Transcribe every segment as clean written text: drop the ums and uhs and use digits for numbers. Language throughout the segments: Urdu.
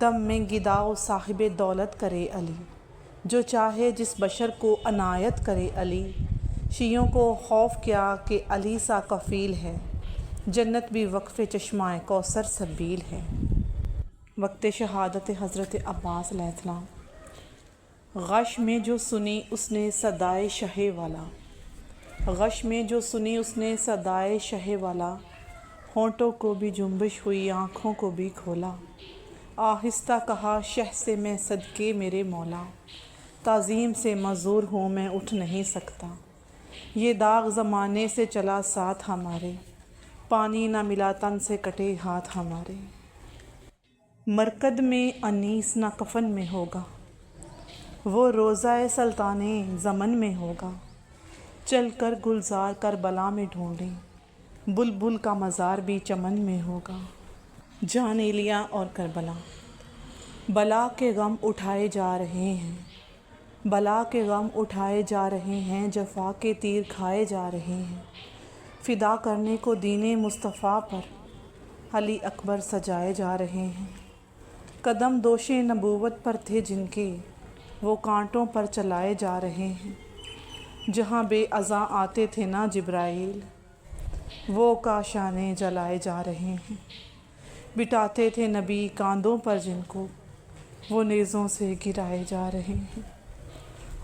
دم میں گداؤ صاحب دولت کرے علی، جو چاہے جس بشر کو عنایت کرے علی۔ شیعوں کو خوف کیا کہ علی سا کفیل ہے، جنت بھی وقف چشمہ کوثر سبیل ہے۔ وقت شہادت حضرت عباس علیہ السلام۔ غش میں جو سنی اس نے صدائے شہ والا، غش میں جو سنی اس نے صدائے شہ والا، ہونٹوں کو بھی جنبش ہوئی آنکھوں کو بھی کھولا، آہستہ کہا شہ سے میں صدقے میرے مولا، تعظیم سے معذور ہوں میں اٹھ نہیں سکتا، یہ داغ زمانے سے چلا ساتھ ہمارے، پانی نہ ملا تن سے کٹے ہاتھ ہمارے۔ مرکد میں انیس نہ کفن میں ہوگا، وہ روضہ سلطان زمن میں ہوگا، چل کر گلزار کربلا میں ڈھونڈیں، بلبل کا مزار بھی چمن میں ہوگا۔ جان ایلیا اور کربلا۔ بلا کے غم اٹھائے جا رہے ہیں، بلا کے غم اٹھائے جا رہے ہیں، جفا کے تیر کھائے جا رہے ہیں، فدا کرنے کو دین مصطفیٰ پر علی اکبر سجائے جا رہے ہیں۔ قدم دوش نبوت پر تھے جن کے، وہ کانٹوں پر چلائے جا رہے ہیں، جہاں بے اذاں آتے تھے نا جبرائیل، وہ کاشانے جلائے جا رہے ہیں۔ بٹھاتے تھے نبی کاندھوں پر جن کو، وہ نیزوں سے گرائے جا رہے ہیں۔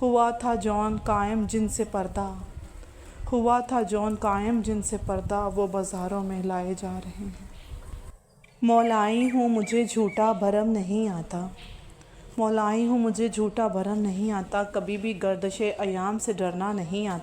ہوا تھا جون قائم جن سے پردہ، ہوا تھا جون قائم جن سے پردہ، وہ بازاروں میں لائے جا رہے ہیں۔ مولائی ہوں مجھے جھوٹا بھرم نہیں آتا، مولائی ہوں مجھے جھوٹا بھرم نہیں آتا، کبھی بھی گردش ایام سے ڈرنا نہیں آتا۔